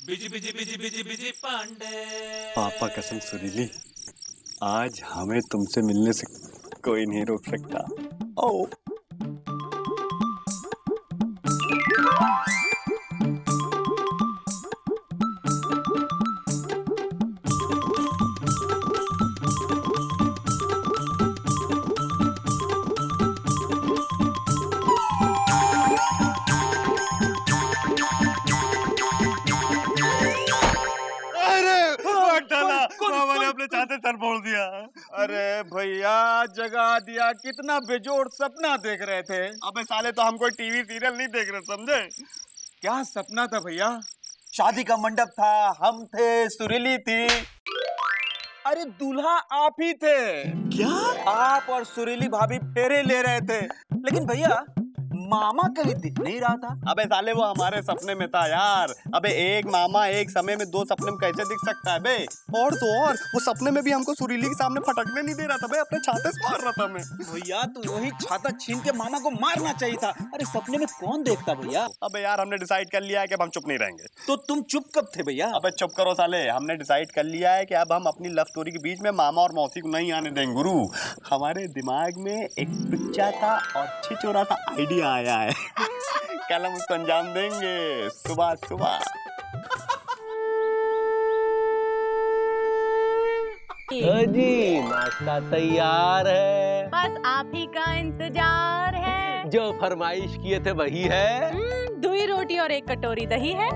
Busy busy busy busy busy Pandey. पापा कसम सुरीली, आज हमें तुमसे मिलने से कोई नहीं रोक सकता। ओ मामा ने अपने चाहते सर फोड़ दिया। अरे भैया जगा दिया, कितना बेजोड़ सपना देख रहे थे। अबे साले तो हम कोई टीवी सीरियल नहीं देख रहे, समझे? क्या सपना था भैया? शादी का मंडप था, हम थे, सुरीली थी। अरे दूल्हा आप ही थे। क्या? आप और सुरीली भाभी फेरे ले रहे थे, लेकिन भैया मामा कहीं दिख नहीं रहा था। अबे साले वो हमारे सपने में था यार। अबे एक मामा एक समय में दो सपने में कैसे दिख सकता है बे? और तो और वो सपने में भी हमको सुरीली के सामने फटकने नहीं दे रहा था बे, अपने छाते से मार रहा था मैं। भैया तो वही छाता छीन के मामा को मारना चाहिए था। अरे सपने में कौन देखता भैया? अबे यार हमने डिसाइड कर लिया है कि अब हम चुप नहीं रहेंगे। तो तुम चुप कब थे भैया? अबे चुप करो साले, हमने डिसाइड कर लिया है कि अब हम अपनी लव स्टोरी के बीच में मामा और मौसी को नहीं आने देंगे गुरु। हमारे दिमाग में एक टुच्चा सा और छिचोरा सा आइडिया आया है। कल हम उसको अंजाम देंगे सुबह सुबह। जी नाश्ता तैयार है, बस आप ही का इंतजार है। जो फरमाइश किए थे वही है। 2 रोटी और 1 कटोरी दही है।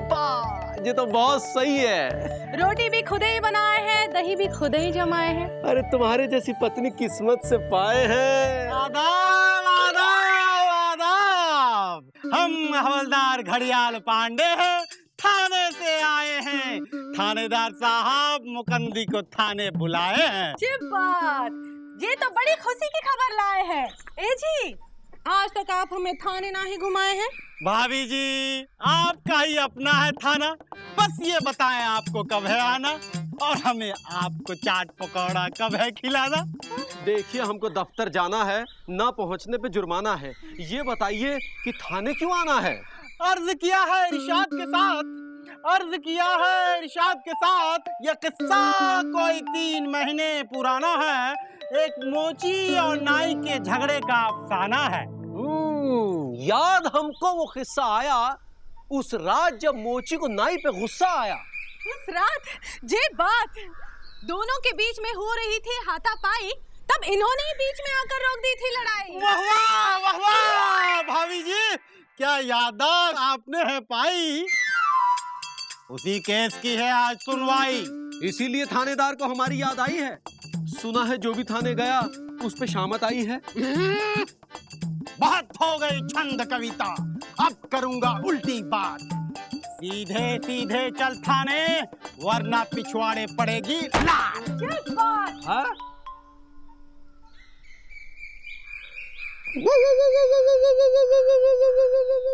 ये तो बहुत सही है। रोटी भी खुद ही बनाए हैं, दही भी खुद ही जमाए हैं। अरे तुम्हारे जैसी पत्नी किस्मत से पाए हैं। आदाब आदाब आदाब। हम हवलदार घड़ियाल पांडे हैं, थाने से आए हैं। थानेदार साहब मुकंदी को थाने बुलाए हैं। जी बात, ये तो बड़ी खुशी की खबर लाए हैं। ए जी, आज तक आप हमें थाने ना ही घुमाए हैं। भाभी जी आपका ही अपना है थाना, बस ये बताएं आपको कब है आना और हमें आपको चाट पकौड़ा कब है खिलाना। देखिए हमको दफ्तर जाना है, ना पहुंचने पे जुर्माना है। ये बताइए कि थाने क्यों आना है? अर्ज किया है इरशाद के साथ, अर्ज किया है इरशाद के साथ। यह किस्सा कोई 3 महीने पुराना है। एक मोची और नाई के झगड़े का अफसाना है। याद हमको वो किस्सा आया, उस रात जब मोची को नाई पे गुस्सा आया। उस रात जे बात दोनों के बीच में हो रही थी हाथापाई, तब इन्होंने ही बीच में आकर रोक दी थी लड़ाई। वाह वाह वाह वाह भाभी जी, क्या याददाश्त आपने है पाई। उसी केस की है आज सुनवाई। इसीलिए थानेदार को हमारी याद आई है। सुना है जो भी थाने गया उस पे शामत आई है। बहुत हो गई छंद कविता, अब करूंगा उल्टी बात। सीधे सीधे चल थाने, वरना पिछवाड़े पड़ेगी लात। क्या बात? हाँ?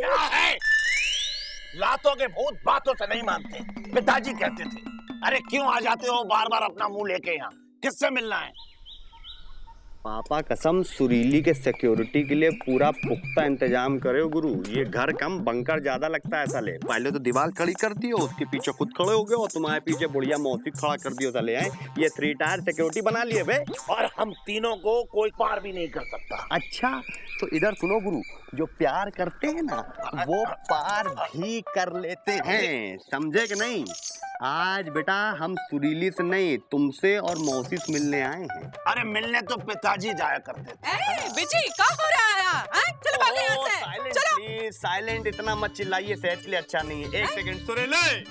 क्या है? लातों के भूत बातों से नहीं मानते, पिताजी कहते थे। अरे क्यों आ जाते हो बार बार अपना मुंह लेके यहाँ? किससे मिलना है? पापा कसम सुरीली के सिक्योरिटी के लिए पूरा पुख्ता इंतजाम करे हो गुरु। ये घर कम बंकर ज्यादा लगता है साले। पहले तो दीवार खड़ी कर दियो, उसके पीछे खुद खड़े हो गए और तुम्हारे पीछे बुढ़िया मौसी खड़ा कर दियो साले हैं। ये 3 टायर सिक्योरिटी बना लिए बे। और हम तीनों को कोई पार भी नहीं कर सकता। अच्छा तो इधर सुनो गुरु, जो प्यार करते हैं ना वो पार भी कर लेते हैं, समझे कि नहीं? आज बेटा हम सुरीली से नहीं तुमसे और मौसी से मिलने आए हैं। अरे मिलने तो पिताजी जाया करते थे। बिजी क्या हो रहा है? चलो भागो यहाँ से। साइलेंट चलो। प्लीज, साइलेंट, इतना मत चिल्लाइए, सेहत के लिए अच्छा नहीं है। 1 सेकंड सुरीली,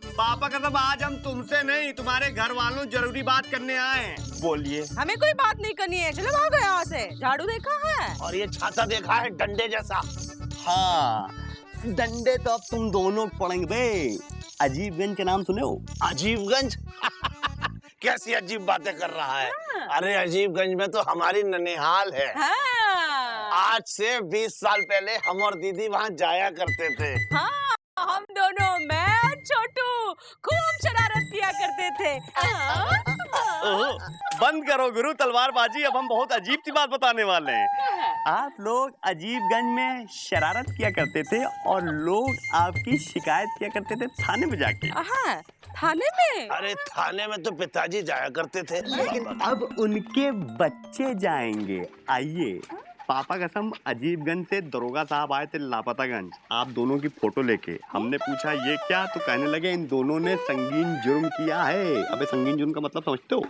पापा कसम आज हम तुमसे नहीं तुम्हारे घर वालों जरूरी बात करने आए हैं। बोलिए। हमें कोई बात नहीं करनी है, चलो भागो यहाँ से। झाड़ू देखा है? और ये छाता देखा है डंडे जैसा? हाँ डंडे तो अब तुम दोनों पड़ेंगे बे। अजीबगंज के नाम सुने हो? अजीबगंज? कैसी अजीब बातें कर रहा है? अरे अजीबगंज में तो हमारी ननिहाल है। हाँ। आज से 20 साल पहले हम और दीदी वहाँ जाया करते थे। हाँ, हम दोनों, मैं और छोटू, खूब शरारत किया करते थे। ओहो, बंद करो गुरु तलवारबाजी, अब हम बहुत अजीब सी बात बताने वाले हैं। आप लोग अजीबगंज में शरारत किया करते थे और लोग आपकी शिकायत किया करते थे थाने में जाके। हाँ, थाने में? अरे थाने में तो पिताजी जाया करते थे। लेकिन अब उनके बच्चे जाएंगे। आइए, पापा कसम अजीबगंज से दरोगा साहब आए थे लापतागंज, आप दोनों की फोटो लेके। हमने पूछा ये क्या, तो कहने लगे इन दोनों ने संगीन जुर्म किया है। अबे संगीन जुर्म का मतलब समझते हो?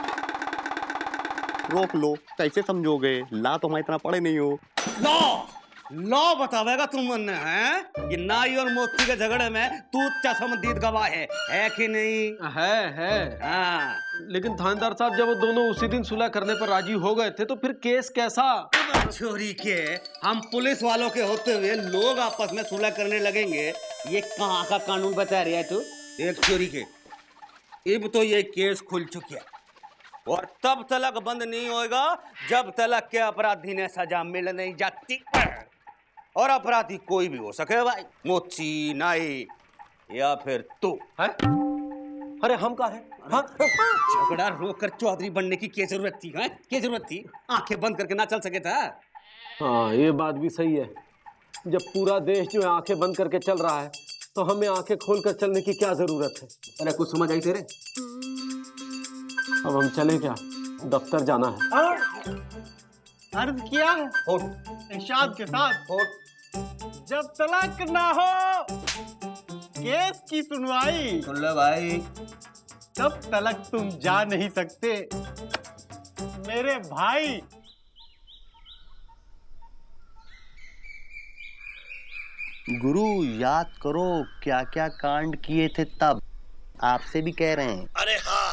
रोक लो, कैसे समझोगे? ला तो हमारी इतना पढ़े नहीं हो। लॉ बतावेगा तुमने, हैं? ये नाई और मोती के झगड़े में तू चश्मदीद गवाह है कि नहीं? है। हाँ। लेकिन थानेदार साहब, जब वो दोनों उसी दिन सुलह करने पर राजी हो गए थे तो फिर केस कैसा? चोरी के हम पुलिस वालों के होते हुए लोग आपस में सुलह करने लगेंगे, ये कहाँ का कानून बता रहा है तू? एक चोरी के अब तो ये केस खुल चुकी है और तब तलक बंद नहीं होएगा जब तलक के अपराधी ने सजा मिल नहीं जाती। और अपराधी कोई भी हो सके भाई, मोची, नाई या फिर तू है। अरे हम का है? हाँ? झगड़ा रोक कर चौधरी बनने की क्या जरूरत थी? है क्या जरूरत थी? आंखें बंद करके ना चल सके था? हाँ, ये बात भी सही है। जब पूरा देश जो है आंखें बंद करके चल रहा है तो हमें आंखें खोलकर चलने की क्या जरूरत है? अरे कुछ समझ आई तेरे? अब हम चले क्या? दफ्तर जाना है। अर्ज किया है इरशाद के साथ, जब तलाक ना हो केस की सुनवाई, सुन लो भाई, तब तलक तुम जा नहीं सकते मेरे भाई। गुरु याद करो क्या क्या कांड किए थे तब, आपसे भी कह रहे हैं। अरे हाँ,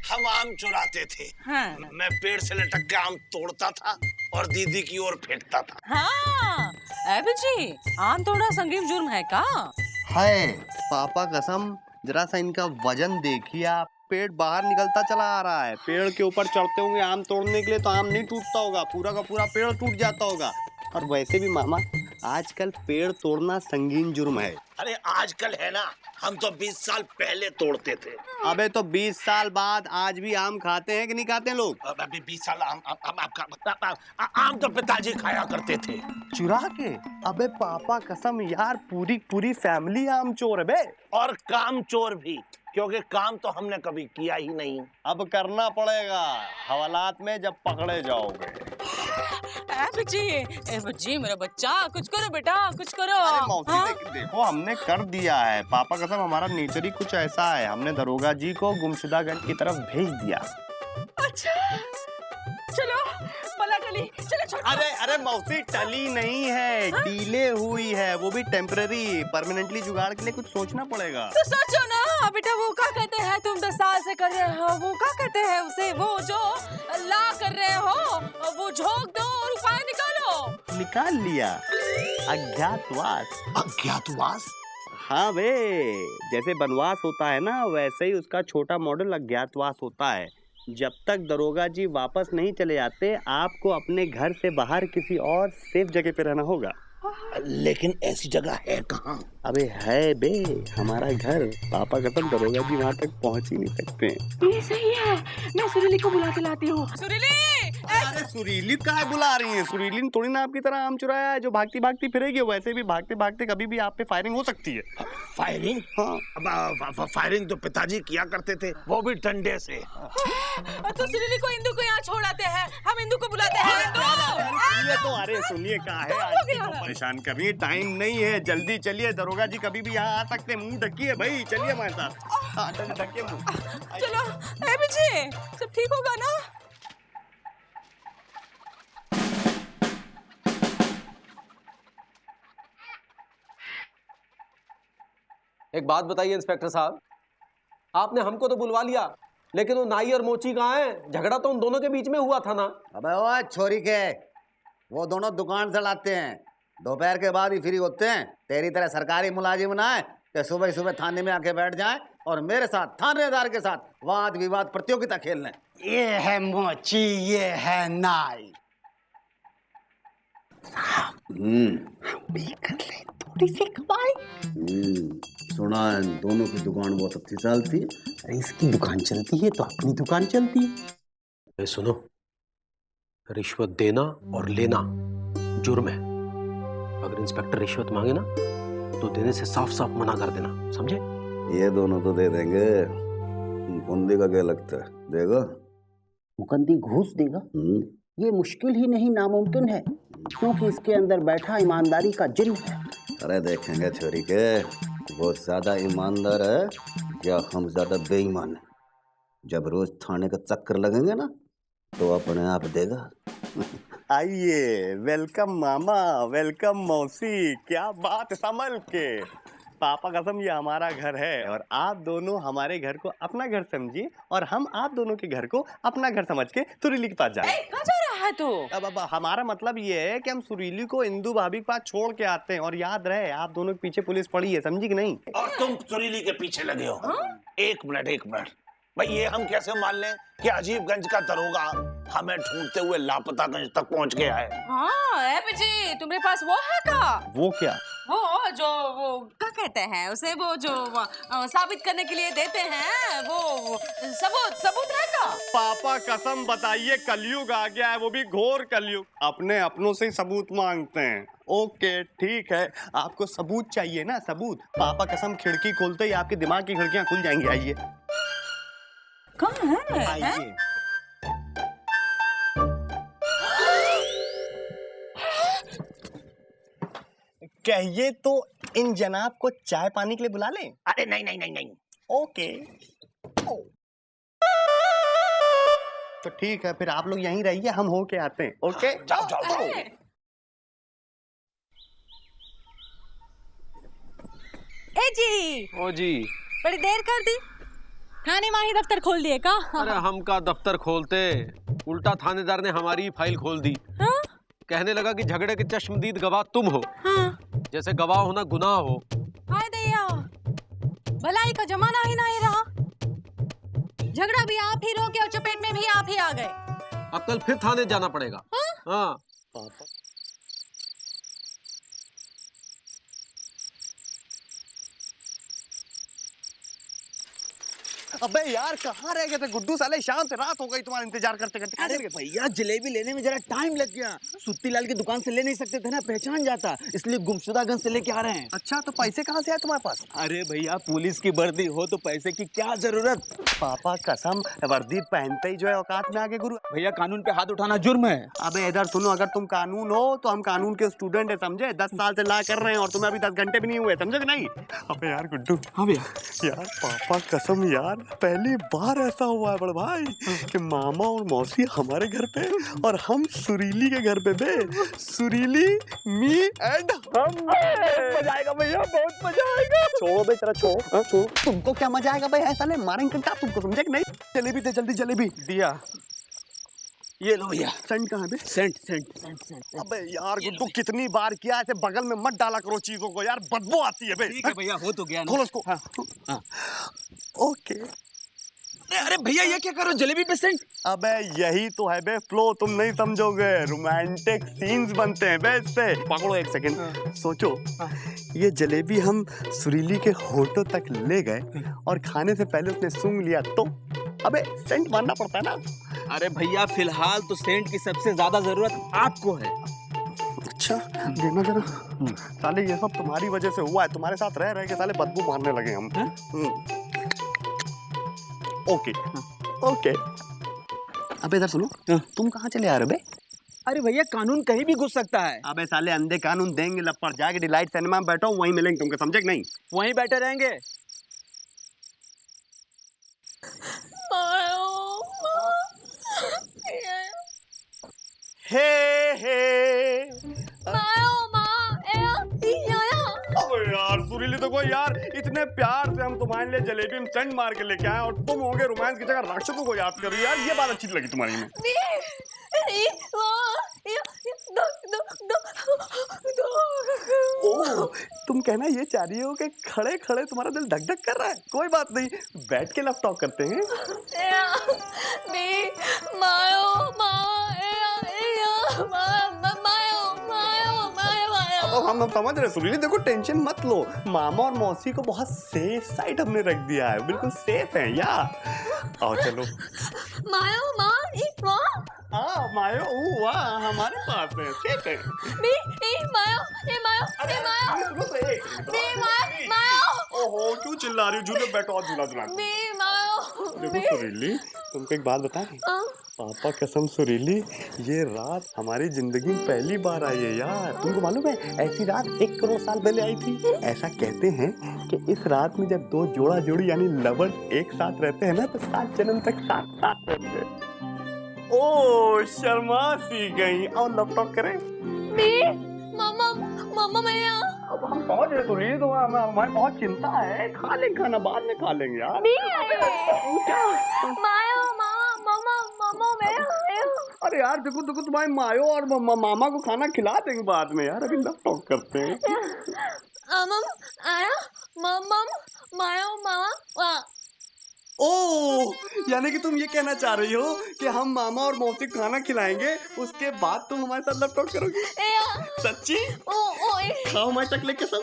हम आम चुराते थे। हाँ। मैं पेड़ से लटक के आम तोड़ता था और दीदी की ओर फेंकता था। हाँ, अबे जी, आम तोड़ना संगीन जुर्म है का? है, पापा कसम जरा सा इनका वजन देखिए आप, पेड़ बाहर निकलता चला आ रहा है। पेड़ के ऊपर चढ़ते होंगे आम तोड़ने के लिए तो आम नहीं टूटता होगा, पूरा का पूरा पेड़ टूट जाता होगा। और वैसे भी मामा, आजकल पेड़ तोड़ना संगीन जुर्म है। अरे आजकल है ना, हम तो 20 साल पहले तोड़ते थे। अबे तो 20 साल बाद आज भी आम खाते हैं कि नहीं खाते लोग? अभी 20 साल आम तो पिताजी खाया करते थे। चुरा के? अबे पापा कसम यार, पूरी पूरी फैमिली आम चोर है बे। और काम चोर भी, क्योंकि काम तो हमने कभी किया ही नहीं। अब करना पड़ेगा हवालात में जब पकड़े जाओगे। ए बच्ची मेरा बच्चा, कुछ करो बेटा, कुछ करो। अरे मौसी हाँ? देखो हमने कर दिया है, पापा कसम हमारा नेचर ही कुछ ऐसा है। हमने दरोगा जी को गुमशुदागंज की तरफ भेज दिया। अच्छा, चलो पला टली, चलो छोड़। अरे मौसी टली नहीं है, डीले हुई है, वो भी टेम्पररी। परमानेंटली जुगाड़ के लिए कुछ सोचना पड़ेगा। तो सोचो ना बेटा, वो क्या कहते हैं, तुम 10 साल से कर रहे हो, वो क्या कहते हैं उसे, वो जो ला कर रहे हो, वो झोंक दो और उपाय निकालो। निकाल लिया, अज्ञातवास। अज्ञातवास? हाँ बे, जैसे वनवास होता है ना, वैसे ही उसका छोटा मॉडल अज्ञातवास होता है। जब तक दरोगा जी वापस नहीं चले आते, आपको अपने घर से बाहर किसी और सेफ जगह पे रहना होगा। लेकिन ऐसी जगह है कहाँ? अबे है बे, हमारा घर। पापा कसम दरोगा जी वहाँ तक पहुँच ही नहीं सकते। ये सही है, मैं सुरीली को बुला के लाती हूँ। सुरीली! अरे सुरीली काहे बुला रही हैं? सुरीली ने थोड़ी ना आपकी तरह आम चुराया है जो भागती भागती फिरेगी। वैसे भी भागते भागते कभी भी आप पे फायरिंग हो सकती है। फायरिंग? हाँ, फायरिंग तो पिताजी किया करते थे, वो भी डंडे से। तो सुरीली को इंदु को यहाँ छोड़ आते हैं, हम इंदु को बुलाते हैं। ये तो अरे सुनिए कहा है, आंटी को परेशान कर रही है, टाइम नहीं है, जल्दी चलिए। दरोगा जी कभी भी यहाँ आ सकते हैं। मुंह ढकिए भाई, चलिए हमारे साथ। हाँ ढकिए मुंह। चलो ए बिजी, सब ठीक होगा ना? एक बात बताइए इंस्पेक्टर साहब, आपने हमको तो बुलवा लिया, लेकिन वो नाई और मोची कहाँ हैं? झगड़ा तो उन दोनों के बीच में हुआ था ना। अबे वो छोरी के, वो दोनों दुकान से लाते हैं, दोपहर के बाद ही फ्री होते हैं। तेरी तरह सरकारी मुलाजिम ना है कि सुबह सुबह थाने में आके बैठ जाएं और मेरे साथ थानेदार के साथ वाद विवाद प्रतियोगिता खेल लें। ये है मोची, ये है नाई। हम भी कर ले थोड़ी सी कमाई। सुना है इन दोनों की दुकान बहुत अच्छी चलती है। अरे इसकी दुकान चलती है तो अपनी दुकान चलती है। ए, सुनो, रिश्वत देना और लेना जुर्म है। अगर इंस्पेक्टर रिश्वत मांगे ना तो देने से साफ साफ मना कर देना, समझे? ये दोनों तो दे देंगे, मुकुंदी का क्या लगता है, देगा? मुकंदी घूस देगा? ये मुश्किल ही नहीं नामुमकिन है, क्योंकि इसके अंदर बैठा ईमानदारी का जिन है। अरे देखेंगे छोरी के वो ज्यादा ईमानदार है या हम ज्यादा बेईमान है। जब रोज थाने का चक्कर लगेंगे ना तो अपने आप देगा। आइए, वेलकम मामा, वेलकम मौसी, क्या बात, संभल के। पापा कसम ये हमारा घर है और आप दोनों हमारे घर को अपना घर समझिए और हम आप दोनों के घर को अपना घर समझ के सुरीली के पास जाए। कहाँ जा रहा है तू? अब हमारा मतलब ये है कि हम सुरीली को इंदु भाभी के पास छोड़ के आते हैं, और याद रहे आप दोनों के पीछे पुलिस पड़ी है, समझी कि नहीं? और तुम सुरीली के पीछे लगे हो? एक मिनट भाई, ये हम कैसे मान लें कि अजीबगंज का दरोगा हमें ढूंढते हुए लापतागंज तक पहुंच गया है? हाँ जी, तुम्हारे पास वो है का? वो क्या? वो जो वो क्या कहते हैं उसे, वो जो साबित करने के लिए देते हैं, वो सबूत है का? पापा कसम बताइए, कलयुग आ गया है, वो भी घोर कलयुग। अपने अपनों से ही सबूत मांगते हैं। ओके ठीक है, आपको सबूत चाहिए ना, सबूत। पापा कसम खिड़की खोलते ही आपके दिमाग की खिड़कियां खुल जाएंगी। आइए कौन है? आइए। कहिए तो इन जनाब को चाय पानी के लिए बुला लें? अरे नहीं। ओके तो ठीक है, फिर आप लोग यहीं रहिए, हम होके आते हैं। ओके जाओ। ए जी, ओ जी, बड़ी देर कर दी, थाने में ही दफ्तर खोल दिए का? अरे हम का दफ्तर खोलते, उल्टा थानेदार ने हमारी फाइल खोल दी। हाँ? कहने लगा कि झगड़े के चश्मदीद गवाह तुम हो। हाँ? जैसे गवाह होना गुनाह हो। हाय दैया, भलाई का जमाना ही नहीं रहा। झगड़ा भी आप ही रोके और चपेट में भी आप ही आ गए। अब कल फिर थाने जाना पड़ेगा। हाँ। अबे यार कहाँ रह गए थे गुड्डू साले, शाम से रात हो गई तुम्हारा इंतजार करते करते। अरे भैया जलेबी लेने में जरा टाइम लग गया, सुत्ती लाल की दुकान से ले नहीं सकते थे ना, पहचान जाता, इसलिए गुमशुदागंज से लेके आ रहे हैं। अच्छा तो पैसे कहाँ से आए तुम्हारे पास? अरे भैया पुलिस की वर्दी हो तो पैसे की क्या जरूरत। पापा कसम वर्दी पहनते ही जो है औकात में आगे गुरु। भैया कानून पे हाथ उठाना जुर्म है। अबे इधर सुनो, अगर तुम कानून हो तो हम कानून के स्टूडेंट है, समझे? 10 साल से ला कर रहे हैं और तुम्हें अभी 10 घंटे भी नहीं हुए, समझे कि नहीं? अबे यार गुड्डू। हाँ भैया। यार पापा कसम यार, पहली बार ऐसा हुआ है बड़े भाई कि मामा और मौसी हमारे घर पे और हम सुरीली के घर पे बे। सुरीली, मी एंड हम। मजा आएगा भैया, बहुत मजा आएगा। छोड़ो बे, तेरा छोड़ो। तुमको क्या मजा आएगा भाई, ऐसा ले मारेंगे क्या तुमको, समझे कि नहीं? जलेबी दे जल्दी, जलेबी दिया। ये लो भैया। सेंट कहाँ है? सेंट। अबे यार गुड्डू कितनी बार किया, ऐसे बगल में मत डाला करो चीजों को यार, बदबू आती है बे। ठीक है भैया, हो तो गया ना। खोलो उसको। हाँ। ओके। अरे भैया ये क्या करो, जलेबी पे सेंट। अबे यही तो है बे फ्लो, तुम नहीं समझोगे। रोमांटिक सीन्स बनते हैं बे इससे। पकड़ो एक सेकंड, सोचो। ये जलेबी हम सुरीली के होठों तक ले गए और खाने से पहले उसने सूंघ लिया तो अबे सेंट मारना पड़ता है ना। अरे भैया फिलहाल तो सेंट की सबसे ज्यादा जरूरत आपको है। अच्छा देना जरा। साले ये सब तुम्हारी वजह से हुआ है, तुम्हारे साथ रह रह के साले बदबू मारने लगे हम। ओके। अबे इधर सुनो, तुम कहाँ चले आ रहे हो बे? अरे भैया कानून कहीं भी घुस सकता है। अबे साले अंधे कानून देंगे लपड़, जाके डिलाइट सिनेमा में बैठो, वहीं मिलेंगे तुमको, समझे कि नहीं? वहीं बैठे रहेंगे। अबे यार सुरीली तो कोई यार, इतने प्यार से हम तुम्हारे लिए जलेबी में सेंट मार के लेके आए और तुम होगे रोमांस की जगह राक्षसों को याद करो यार, ये बात अच्छी लगी तुम्हारी में। ओह, तुम कहना ये चाह रही हो कि खड़े खड़े तुम्हारा दिल धक धक कर रहा है? कोई बात नहीं, बैठ के लव टॉक करते हैं। हम समझ रहे सुरीली, देखो टेंशन मत लो, मामा और मौसी को बहुत सेफ साइड हमने रख दिया है, बिल्कुल सेफ है यार। आओ चलो। मायो माँ एक माँ हाँ मायो वाह हमारे पास है, सेफ है। मायो सुनो तो एक मायो ओहो क्यों चिल्ला रही हो, झूले बैठो और झूला झूला। मायो देखो सुरीली, तुमको एक बात बताएं, पापा कसम सुरीली, ये रात हमारी जिंदगी में पहली बार आई है यार। तुमको मालूम है ऐसी रात 1 करोड़ साल पहले आई थी। ऐसा कहते हैं कि इस रात में जब 2 जोड़ा जोड़ी यानी लवर्स एक साथ रहते हैं ना तो 7 जन्म तक साथ साथ रहते हैं। ओ शर्मा सी गई, और लव टॉक करें। मामा मैं अब हम पहुंच रहे सुरीली, तो हमारी बहुत चिंता है, खा लेंगे खाना, बाद में खा लेंगे यार। अरे यार देखो देखो तुम्हारे मायो और मामा को खाना खिला देंगे बाद में यार, अभी लव टॉक करते हैं। मायो मामा ओ यानी कि तुम ये कहना चाह रही हो कि हम मामा और मौसी को खाना खिलाएंगे, उसके बाद तुम हमारे साथ लव टॉक करोगी? सच्ची? खाओ हमारी टकले कसम।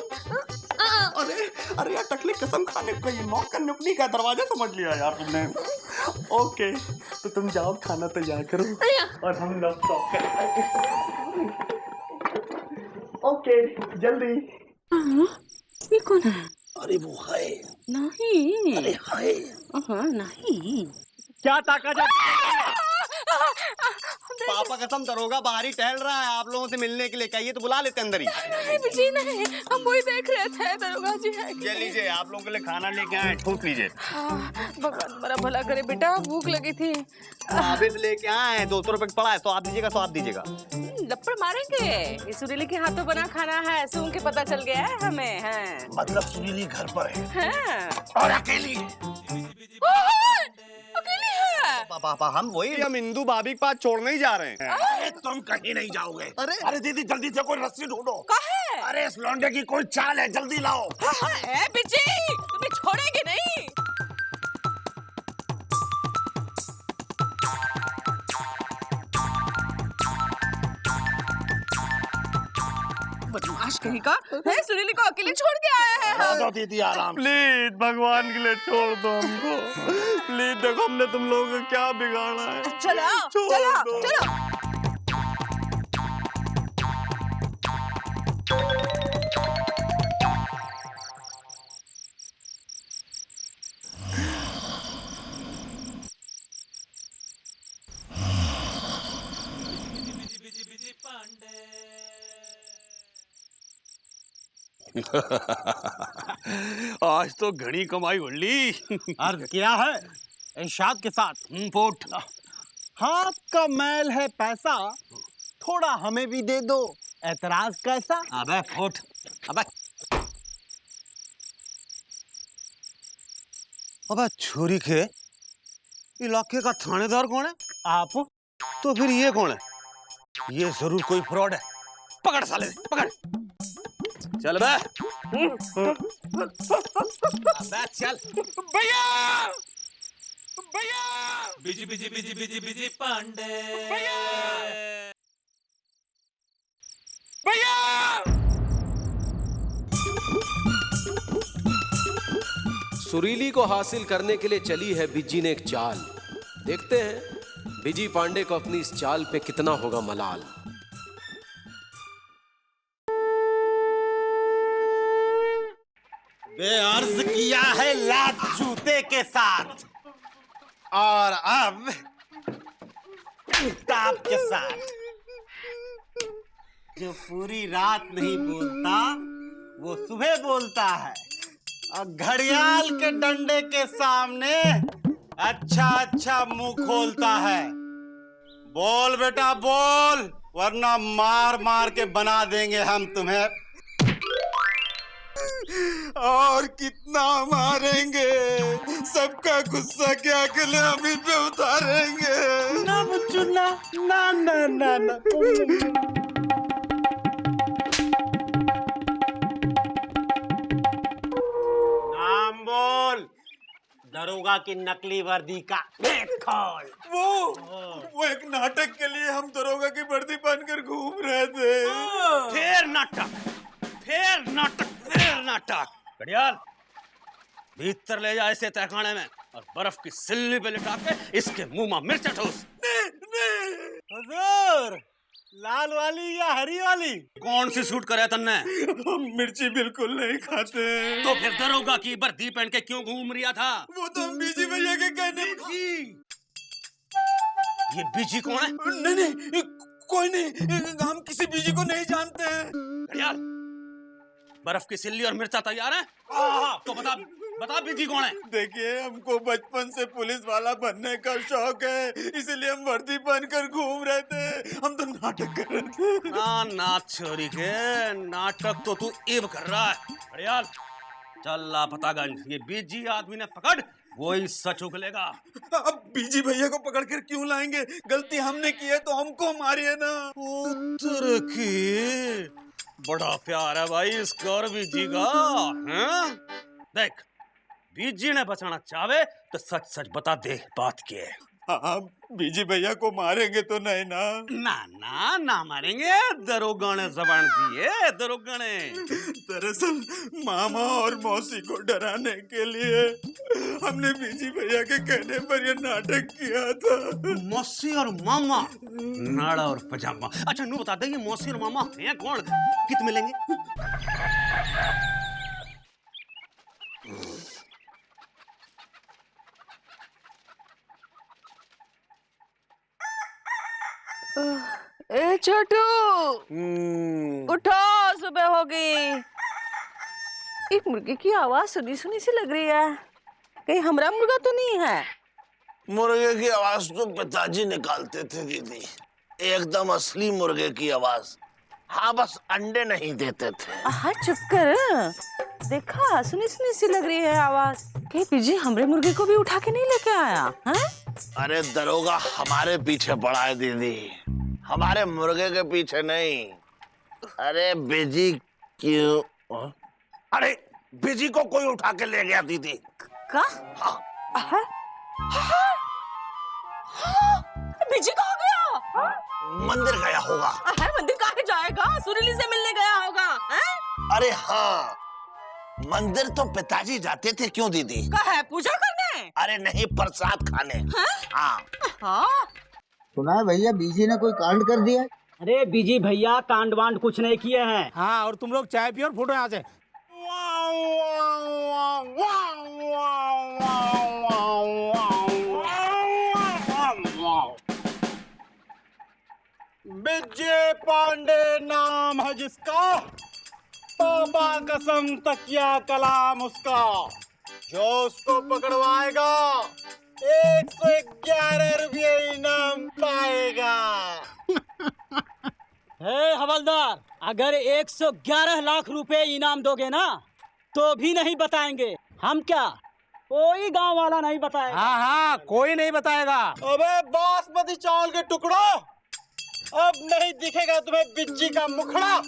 अरे अरे यार टकले कसम खाने को ये नॉक करने को नहीं का दरवाजा समझ लिया यार तुमने। ओके तो तुम जाओ खाना तैयार करो और हम लव टॉक करें। ओके जल्दी। ये कौन है? अरे वो है नहीं, अरे है नहीं। क्या ताका जा पापा कसम दरोगा बाहर ही टहल रहा है आप लोगों से मिलने के लिए, कहिए तो बुला लेते अंदर ही। नहीं बिजी नहीं, हम वही देख रहे थे दरोगा जी है। ये लीजिए आप लोगों के लिए खाना लेके आए, ठूस लीजिए। भगवान बड़ा भला करे बेटा, भूख लगी थी। साबित लेके आए, 200 रुपए पड़ा है, स्वाद दीजिएगा स्वाद दीजिएगा। लपड़ मारेंगे, इस सुरीली के हाथों बना खाना है, सूंघ के पता चल गया है हमें। हैं मतलब सुरीली घर पर है और अकेली है। अकेली है पापा हम वही हम इंदू भाभी के पास छोड़ने ही जा रहे हैं। अरे तुम कहीं नहीं जाओगे। अरे दीदी जल्दी से कोई रस्सी ढूंढो। कहाँ? अरे इस लौंडे की कोई चाल है, जल्दी लाओ। बिजी तुम्हें छोड़ेंगे नहीं। बदमाश कहीं का है, सुरीली को अकेले छोड़ के आया है। दो दीदी आराम। प्लीज भगवान के लिए छोड़ दो हमको, प्लीज देखो हमने तुम लोगों को क्या बिगाड़ा है। चलो चलो चलो। आज तो घनी कमाई हो ली। अर्ज किया है इरशाद के साथ। पोट हाथ का मैल है पैसा, थोड़ा हमें भी दे दो, एतराज कैसा? अबे फुट अबे अबे छुरी के इलाके का थानेदार कौन है? आप? तो फिर ये कौन है? ये जरूर कोई फ्रॉड है। पकड़ साले पकड़। चल बे अबे चल। भैया भैया busy busy busy busy busy Pandey भैया सुरीली को हासिल करने के लिए चली है बिज्जी ने एक चाल। देखते हैं बिजी पांडे को अपनी इस चाल पे कितना होगा मलाल। बेअर्ज किया है लात जूते के साथ और अब किताब के साथ। जो पूरी रात नहीं बोलता वो सुबह बोलता है, और घड़ियाल के डंडे के सामने अच्छा अच्छा मुंह खोलता है। बोल बेटा बोल, वरना मार मार के बना देंगे हम तुम्हें। और कितना मारेंगे, सबका गुस्सा क्या अकेले हम ही पे उतारेंगे। ना बच्चू ना ना ना ना ना। नाम बोल, दरोगा की नकली वर्दी का भेद खोल। वो एक नाटक के लिए हम दरोगा की वर्दी पहनकर घूम रहे थे। फिर नाटक फिर नाटक घड़ियाल भीतर ले जा इसे तहखाने में और बर्फ की सिल्ली पे लिटा के इसके मुंह में मिर्च ठोस। हुजूर, लाल वाली या हरी वाली? कौन सी सूट करे तन्ने? हम मिर्ची बिल्कुल नहीं खाते। तो फिर दरोगा की वर्दी पहन के क्यों घूम रिया था? वो तो हम बीजी भैया के कहने। ये बीजी कौन है? नहीं, कोई नहीं, हम किसी बीजी को नहीं जानते हैं। घड़ियाल, बर्फ की सिल्ली और मिर्चा तैयार है? तो बता बीजी कौन है? देखिए, हमको बचपन से पुलिस वाला बनने का शौक है, इसीलिए हम वर्दी पहनकर घूम रहे थे। हम तो नाटक कर रहे थे। ना छोरी के नाटक तो तू इब कर रहा है। घड़ियाल, चल लापतागंज, ये बीजी आदमी ने पकड़, वही सच उगलेगा। अब बीजी भैया को पकड़ कर क्यों लाएंगे? गलती हमने की है तो हमको मारिए ना। पुत्र की बड़ा प्यार है भाई इसका और बीजी का। हाँ? देख, बीजी ने बचाना चाहे तो सच सच बता दे बात के। हाँ, बीजी भैया को मारेंगे तो नहीं ना? ना मारेंगे। दरोगा ने जबान दी है, दरोगा ने। दरअसल मामा और मौसी को डराने के लिए हमने बीजी भैया के कहने पर यह नाटक किया था। मौसी और मामा, नाड़ा और पजामा। अच्छा नू बता दे, ये मौसी और मामा हैं कौन? कित मिलेंगे? ए छोटू, उठो, सुबह हो गई। एक मुर्गे की आवाज सुनी सुनी सी लग रही है, कहीं हमारा मुर्गा तो नहीं है? मुर्गे की आवाज तो पिताजी निकालते थे दीदी, एकदम असली मुर्गे की आवाज। हाँ, बस अंडे नहीं देते थे। हाँ, चुप कर। देखा, सुनी सुनी सी लग रही है आवाज। कहीं पीजी हमरे मुर्गे को भी उठा के नहीं लेके आया? हाँ? अरे दरोगा हमारे पीछे पड़ा है दीदी, हमारे मुर्गे के पीछे नहीं। अरे बिजी क्यों? अरे बिजी को कोई उठा के ले गया दीदी। का? हाँ। बिजी कहाँ गया? मंदिर गया होगा। मंदिर कहाँ जाएगा? सुरीली से मिलने गया होगा। अरे हाँ, मंदिर तो पिताजी जाते थे। क्यों दीदी? कहाँ है? पूजा करने? अरे नहीं, प्रसाद खाने। हाँ। सुना है भैया, बीजी ने कोई कांड कर दिया? अरे बीजी भैया कांड वांड कुछ नहीं किए हैं। हाँ, और तुम लोग चाय पियो और फूटो यहाँ से। विजय पांडे नाम है जिसका, पापा कसम तकिया कलाम उसका, जो उसको पकड़वाएगा 111 रुपये इनाम पाएगा। हे हवलदार, अगर 111 लाख रुपए इनाम दोगे ना तो भी नहीं बताएंगे हम। क्या कोई गांव वाला नहीं बताएगा? हाँ, कोई नहीं बताएगा। अबे बासमती चावल के टुकड़ो, अब नहीं दिखेगा तुम्हें बिज्जी का मुखड़ा।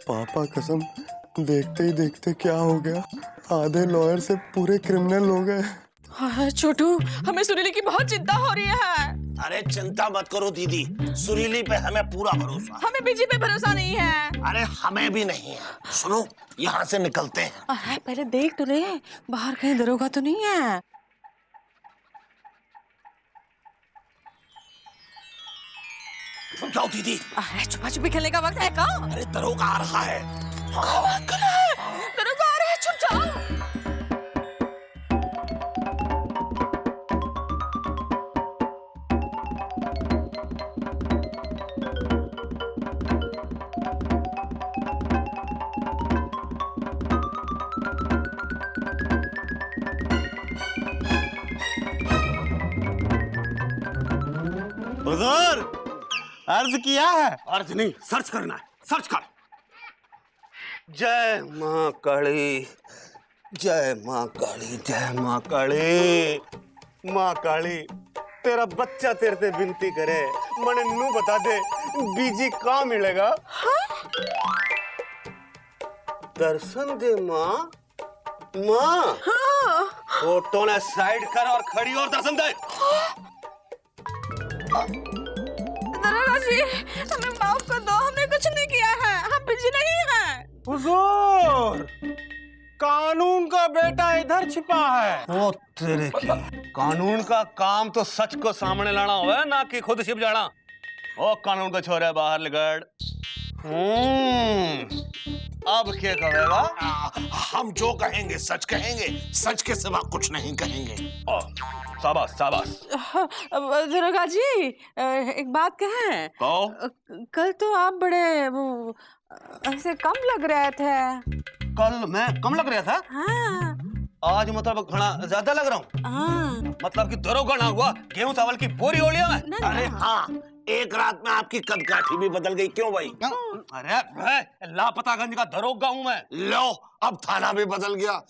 पापा कसम, देखते ही देखते क्या हो गया, आधे लॉयर से पूरे क्रिमिनल हो गए। हाँ छोटू, हमें सुरीली की बहुत चिंता हो रही है। अरे चिंता मत करो दीदी, सुरीली पे हमें पूरा भरोसा है। हमें बीजी पे भरोसा नहीं है। अरे हमें भी नहीं है। सुनो, यहाँ से निकलते हैं। अरे पहले देख तो ले, बाहर कहीं दरोगा तो नहीं है। जाओ दीदी। अरे छुपा छुपी खेलने का वक्त है का? अरे दरोगा आ रहा है। दरोगा आ रहा है, छुप जाओ। हुजूर, अर्ज किया है। अर्ज नहीं, सर्च करना है। सर्च कर। जय माँ काली, जय माँ काली, जय माँ काली। माँ काली, तेरा बच्चा तेरे से विनती करे, मने नू बता दे बीजी कहाँ मिलेगा? दर्शन दे माँ। माँ, हाँ। फोटो ने साइड कर और खड़ी और दर्शन दे। दरोगा जी, हमें माफ कर दो, हमने कुछ नहीं किया है, हम बिजी नहीं हैं। हुजूर, कानून का बेटा इधर छिपा है। ओ तेरे की, कानून का काम तो सच को सामने लाना होवे ना कि खुद छिप जाना। ओ कानून का छोरा बाहर लगड़। अब क्या कहेगा? हम जो कहेंगे सच कहेंगे, सच के सिवा कुछ नहीं कहेंगे। शाबाश शाबाश। दरोगा जी, एक बात कहें? कल तो आप बड़े वो ऐसे कम लग रहे थे। कल मैं कम लग रहा था? हाँ। आज मतलब घना ज्यादा लग रहा हूँ। हाँ। मतलब कि दरोगा ना हुआ, गेहूं चावल की बोरी हो लिया मैं। अरे हाँ, एक रात में आपकी कदकाठी भी बदल गई। क्यों भाई? अरे लापतागंज का दरोगा हूँ मैं। लो, अब थाना भी बदल गया।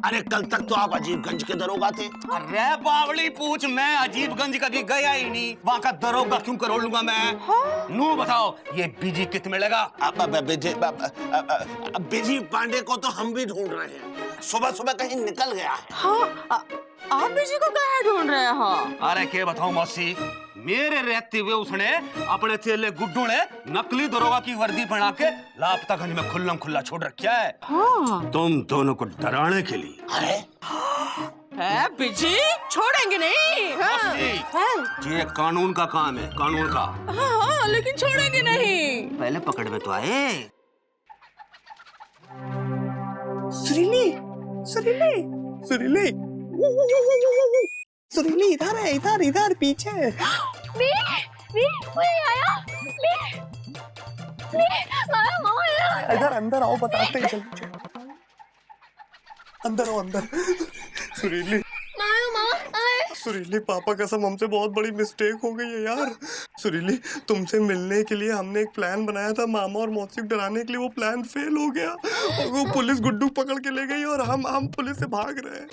अरे कल तक तो आप अजीबगंज के दरोगा थे। अरे बावली पूछ, मैं अजीबगंज कभी गया ही नहीं, वहाँ का दरोगा क्यों करोड़ लूंगा मैं? हाँ? नू बताओ, ये बीजी कित मिलेगा? बिजी पांडे को तो हम भी ढूंढ रहे हैं, सुबह सुबह कहीं निकल गया है। हाँ, आप बिजी को कहाँ ढूंढ रहे हो? अरे क्या बताऊं मौसी, मेरे रहते हुए उसने अपने चेले गुड्डू ने नकली दरोगा की वर्दी पहना के लापतागंज में खुल्लम खुल्ला छोड़ रखा है। हाँ। तुम दोनों को डराने के लिए। अरे है बिजी, छोड़ेंगे नहीं। हाँ। ये कानून का काम है, कानून का। हाँ, लेकिन छोड़ेंगे नहीं। पहले पकड़ में तो आए। सुरीली, सुरीली, सुरीली, सुरीली, इधर है, इधर इधर पीछे। इधर अंदर आओ, बताते हैं। चलो अंदर आओ, अंदर। सुरीली, सुरीली, पापा कसम हमसे बहुत बड़ी मिस्टेक हो गई है यार। सुरीली, तुमसे मिलने के लिए हमने एक प्लान बनाया था, मामा और मौसी को डराने के लिए। वो प्लान फेल हो गया और वो पुलिस गुड्डू पकड़ के ले गई और हम पुलिस से भाग रहे हैं।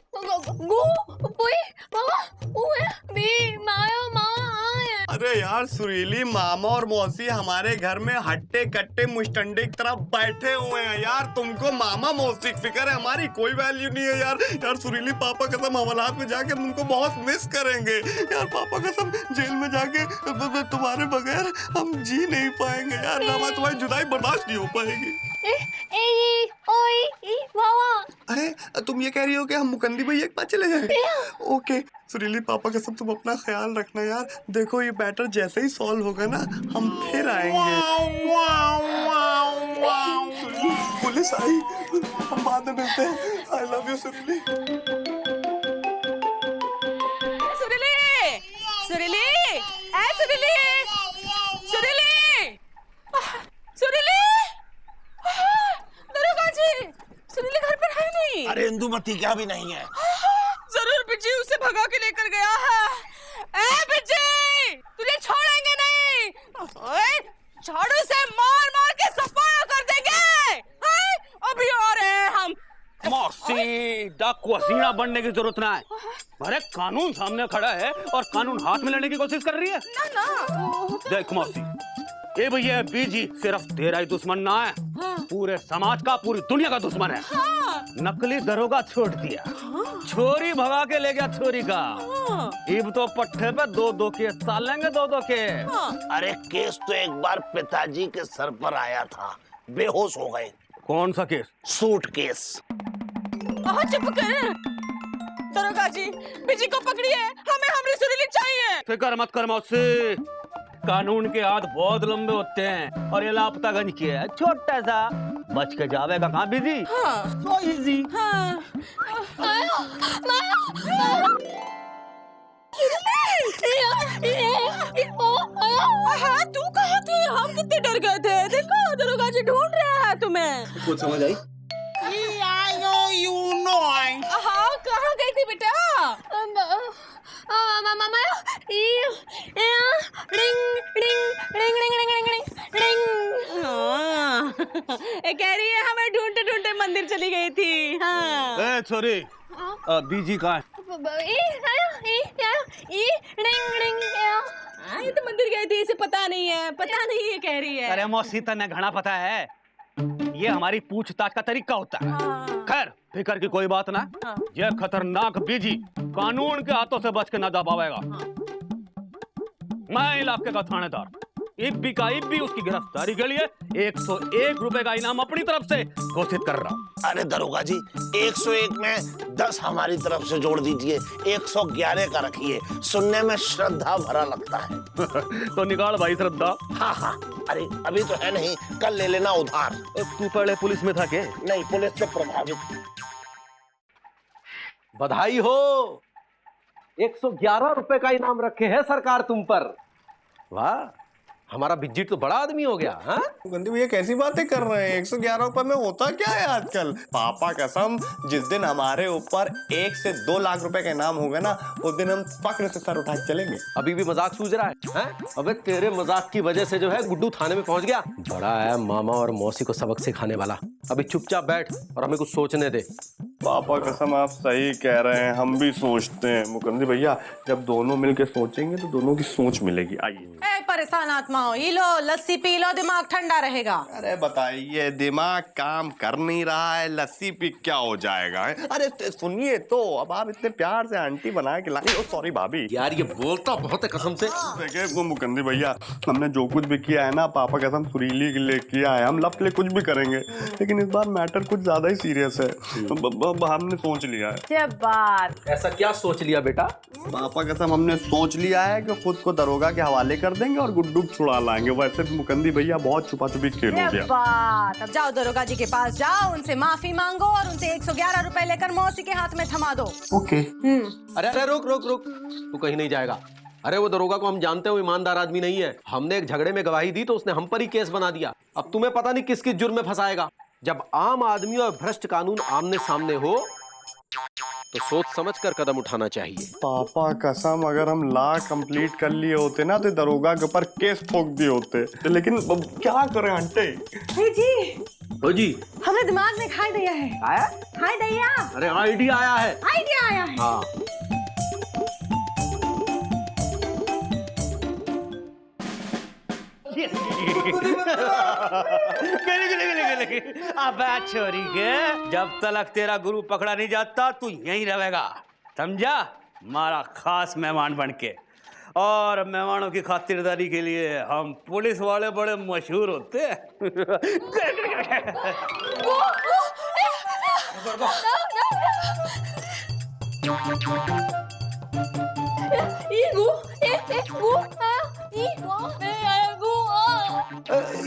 अरे यार सुरीली, मामा और मौसी हमारे घर में हट्टे कट्टे मुस्टंडे की तरह बैठे हुए हैं यार। तुमको मामा मौसी की फिक्र है, हमारी कोई वैल्यू नहीं है यार। यार सुरीली, पापा कसम हवालात में जाके हम तुमको बहुत मिस करेंगे यार। पापा कसम जेल में जाके तुम्हारे बगैर हम जी नहीं पाएंगे यार। ना तुम्हारी जुदाई बर्दाश्त नहीं हो पाएगी। अरे तुम ये कह रही हो कि हम मुकंदी भैया के पास चले जाएं? ओके सुरीली, पापा कसम तुम अपना ख्याल रखना यार। देखो ये मैटर जैसे ही सॉल्व होगा ना, हम फिर आएंगे। पुलिस आई, हम बाद में मिलते हैं। आई लव यू सुरीली। सुरीली, सुरीली, सुरीली, सुरीली, सुरीली, दरोगा जी, सुरीली घर पर है नहीं। अरे इंदुमती क्या भी नहीं है। जरूर बिजी उसे भगा के लेकर गया है। ए बिजी, तुझे छोड़ेंगे नहीं। ओए, झाड़ू से मार मार के सफाया कर देंगे। अभी आ रहे हैं हम। मौसी, डाकू हसीना बनने की जरूरत ना है। अरे कानून सामने खड़ा है और कानून हाथ में लेने की कोशिश कर रही है। ना देख मौसी, ये भैया बीजी सिर्फ तेरा ही दुश्मन ना है, पूरे समाज का, पूरी दुनिया का दुश्मन है। नकली दरोगा छोड़ दिया, छोरी भगा के ले गया छोरी का। इब तो पट्टे पे दो केस डालेंगे, दो के। अरे केस तो एक बार पिताजी के सर पर आया था, बेहोश हो गए। कौन सा केस? Suit case. चुप कर दरोगा जी, बिजी को पकड़िए, हमें हमारी सुरीली चाहिए। फिक्र मत कर मौसी, कानून के हाथ बहुत लंबे होते हैं और ये लापतागंज की है, छोटा सा, बच के जावेगा कहाँ बिजी। हाँ, सो इजी। हाँ। हाँ, तू कहाँ थे? हम कितने डर गए थे। देखो दरोगा जी ढूंढ रहे हैं तुम्हें। कुछ समझ आई? हाँ, कहाँ गई थी बेटा? कह रही है हमें ढूंढते ढूंढते मंदिर चली गई थी। हाँ। छोरी, बीजी कहाँ है? ये तो मंदिर गई थी, इसे पता नहीं है, पता नहीं है कह रही है। अरे मौसी, तने घना पता है, ये हमारी पूछताछ का तरीका होता है। खैर फिकर की कोई बात ना, ये खतरनाक बीजी कानून के हाथों से बच के ना जा पाएगा। मैं इलाके का थानेदार इब्बी का इब्बी उसकी गिरफ्तारी के लिए 101 रुपए का इनाम अपनी तरफ से घोषित कर रहा हूँ। अरे दरोगा जी, 101 में 10 हमारी तरफ से जोड़ दीजिए, 111 का रखिए, सुनने में श्रद्धा भरा लगता है। तो निकाल भाई श्रद्धा। हाँ हाँ, अरे अभी तो है नहीं, कल ले लेना उधार। तू पहले पुलिस में था क्या? नहीं, पुलिस से प्रभावित। बधाई हो, 111 रुपए का इनाम रखे है सरकार तुम पर। वाह, हमारा बिज्जिट तो बड़ा आदमी हो गया। हाँ, गंदी भैया कैसी बातें कर रहे हैं? 111 रुपए में होता क्या है आजकल? पापा कसम, जिस दिन हमारे ऊपर 1 से 2 लाख रुपए का इनाम होगा ना, उस दिन हम फक्र से सर उठा के चलेंगे। अभी भी मजाक सूझ रहा है? अबे तेरे मजाक की वजह से जो है गुड्डू थाने में पहुंच गया। बड़ा है मामा और मौसी को सबक सिखाने वाला। अभी चुपचाप बैठ और हमें कुछ सोचने दे। पापा कसम आप सही कह रहे हैं, हम भी सोचते हैं। मुकंदी भैया, जब दोनों मिलके सोचेंगे तो दोनों की सोच मिलेगी। आइए। परेशान आत्मा हो, ये लो लस्सी पी लो, दिमाग ठंडा रहेगा। अरे बताइए, दिमाग काम कर नहीं रहा है, लस्सी पी क्या हो जाएगा? अरे सुनिए तो, अब आप इतने प्यार से आंटी बना के लाई। सॉरी भाभी। यार ये बोलता बहुत है कसम से। देखिए वो मुकंदी भैया, हमने जो कुछ भी किया है ना, पापा कसम सुरीली के लिए किया है। हम लव के लिए कुछ भी करेंगे, लेकिन इस बार मैटर कुछ ज्यादा ही सीरियस है। हमने सोच लिया है। क्या बात? ऐसा क्या सोच लिया बेटा? पापा कसम हमने सोच लिया है कि खुद को दरोगा के हवाले कर देंगे और गुड्डू छुड़ा लाएंगे। वैसे भी मुकंदी भैया बहुत छुपा छुपी खेल हो गया। बात, अब जाओ दरोगा जी के पास जाओ, उनसे माफी मांगो और उनसे 111 रुपए लेकर मौसी के हाथ में थमा दो। ओके। अरे अरे रुक रुक रुक, तू कहीं नहीं जाएगा। अरे वो दरोगा को हम जानते हो, ईमानदार आदमी नहीं है। हमने एक झगड़े में गवाही दी तो उसने हम पर ही केस बना दिया। अब तुम्हें पता नहीं किस किस जुर्म में फंसाएगा। जब आम आदमी और भ्रष्ट कानून आमने सामने हो तो सोच समझ कर कदम उठाना चाहिए। पापा कसम, अगर हम लॉ कंप्लीट कर लिए होते ना तो दरोगा के ऊपर केस ठोक दिए होते, लेकिन क्या करें आंटी? जी ओ जी, हमने दिमाग में खाई दिया है। आया? खाई दिया? अरे आइडिया आया है। आइडिया आया है। हाँ, अबे छोरी के, जब तक तेरा गुरु पकड़ा नहीं जाता तू यहीं रहेगा, समझा? हमारा खास मेहमान बन के। और मेहमानों की खातिरदारी के लिए हम पुलिस वाले बड़े मशहूर होते हैं।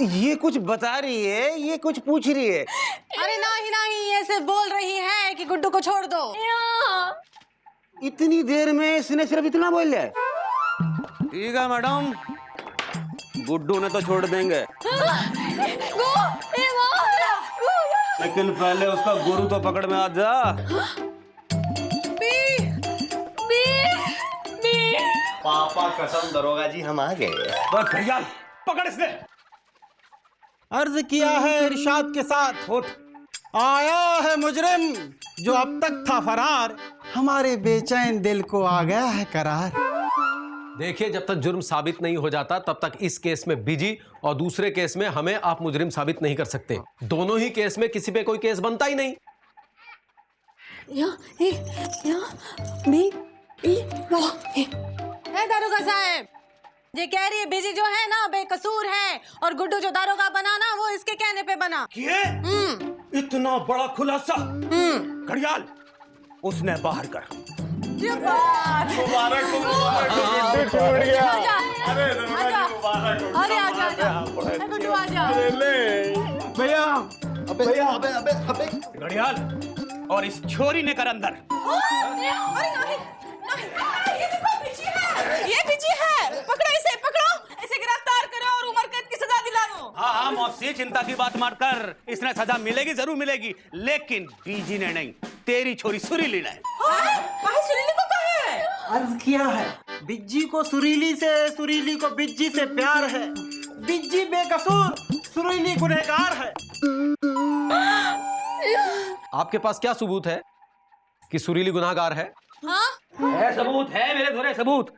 ये कुछ बता रही है, ये कुछ पूछ रही है। अरे नहीं, ये सिर्फ बोल रही है कि गुड्डू को छोड़ दो। इतनी देर में इसने सिर्फ इतना बोल लिया? ठीक है मैडम, गुड्डू ने तो छोड़ देंगे, लेकिन पहले उसका गुरु तो पकड़ में आ जा। पापा कसम दरोगा जी हम आ गए। पकड़ इसने। अर्ज किया है इरशाद के साथ, उठ। आया है मुजरिम जो अब तक था फरार, हमारे बेचैन दिल को आ गया है करार। देखिए, जब तक जुर्म साबित नहीं हो जाता तब तक इस केस में बिजी और दूसरे केस में हमें आप मुजरिम साबित नहीं कर सकते। दोनों ही केस में किसी पे कोई केस बनता ही नहीं। दारोगा साहब, ये कह रही है बिजी जो है ना बेकसूर है, और गुड्डू जो दारोगा बना ना वो इसके कहने पे बना। इतना बड़ा खुलासा? घड़ियाल, उसने बाहर कर। मुबारक हो, गुड्डू छोड़ गया। अरे आजा गुड्डू आजा। भैया, अबे घड़ियाल, और इस छोरी ने कर अंदर। ये बिजी है, पकड़ो इसे, पकड़ो इसे, गिरफ्तार करो और उम्र कैद की सजा दिला दो। हाँ मौसी, चिंता की बात मत कर, इसने सजा मिलेगी, जरूर मिलेगी, लेकिन बीजी ने नहीं, तेरी छोरी सुरीली ने। सुरीली को कहा है? अर्ज किया है, बिज्जी को सुरीली से, सुरीली को बिज्जी से प्यार है। बिज्जी बेकसूर, सुरीली गुनहगार है। आपके पास क्या सबूत है कि सुरीली गुनाहगार है? हाँ? है सबूत, है मेरे घरे सबूत।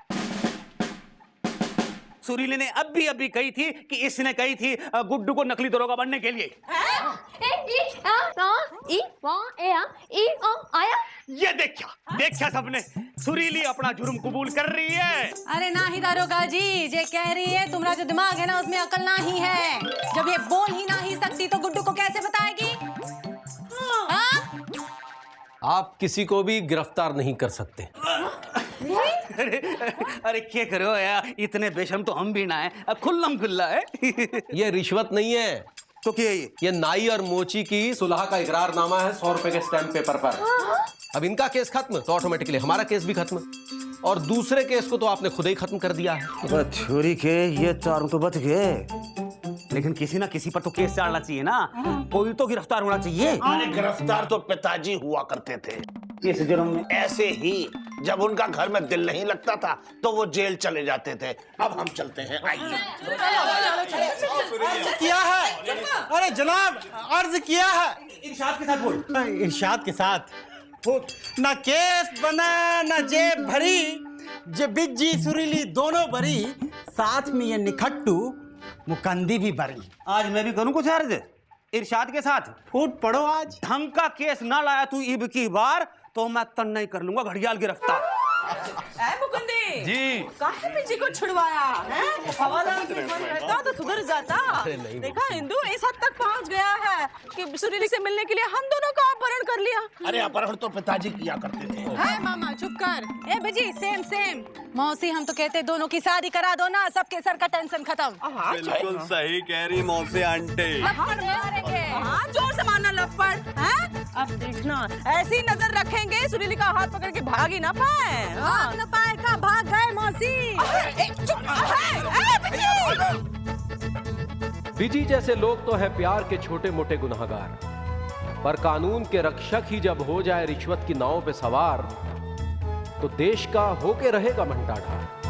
सुरीली ने अभी कही थी कि इसने कही थी गुड्डू को नकली दरोगा बनने के लिए। ये देखा सबने, सुरीली अपना जुर्म कबूल कर रही है। अरे ना ही दारोगा जी, ये कह रही है तुम्हारा जो दिमाग है ना उसमें अकल ना ही है। जब ये बोल ही ना ही सकती तो गुड्डू को कैसे बताएगी? आप किसी को भी गिरफ्तार नहीं कर सकते। अरे क्या करो यार, इतने बेशर्म तो हम भी ना है, खुल्लम खुल्ला है। ये रिश्वत नहीं है तो क्या है ये नाई और मोची की सुलह का इकरारनामा है 100 रुपए के स्टैम्प पेपर पर। अब इनका केस खत्म तो ऑटोमेटिकली हमारा केस भी खत्म, और दूसरे केस को तो आपने खुद ही खत्म कर दिया है। छोरी के ये चारों तो बच गए, लेकिन किसी ना किसी पर तो केस चढ़ना चाहिए ना, कोई तो गिरफ्तार होना चाहिए। अरे गिरफ्तार तो पिताजी हुआ करते थे इस जुर्म में। ऐसे ही जब उनका घर में दिल नहीं लगता था तो वो जेल चले जाते थे। अब हम चलते हैं, आइए। किया है, अरे जनाब अर्ज किया है। इरशाद के साथ बोल। इरशाद के साथ ना केस बना ना जेब भरी, जे बिज्जी सुरीली दोनों बरी, साथ में ये निखट्टू मुकंदी भी बरी। आज मैं भी करूं कुछ अर्ज इरशाद के साथ। फूट पड़ो आज। ढंग का केस ना लाया तू इब की बार तो मैं तन नहीं कर लूंगा घड़ियाल गिरफ्तार। मुकुंदी जी काहे बिजी को छुड़वाया है? हवालात में बंद रहता तो सुधर जाता। देखा इंदु इस हद तक पहुंच गया है कि सुरीली से मिलने के लिए हम दोनों का अपहरण कर लिया। अरे अपहरण तो पिताजी किया करते थे। है मामा चुप कर। ए बेजी सेम मौसी, हम तो कहते दोनों की शादी करा दो ना, सबके सर का टेंशन खत्म। बिल्कुल सही कह रही मौसी आंटी। हाँ जोर से मारना लपड़ है। अब देखना ऐसी नजर रखेंगे सुरीली का हाथ पकड़ के भाग ही ना पाए। भाग न पाए का भाग गए मौसी। बिजी जैसे लोग तो है प्यार के छोटे मोटे गुनहगार, पर कानून के रक्षक ही जब हो जाए रिश्वत की नाव पे सवार तो देश का होके रहेगा मंटाढार।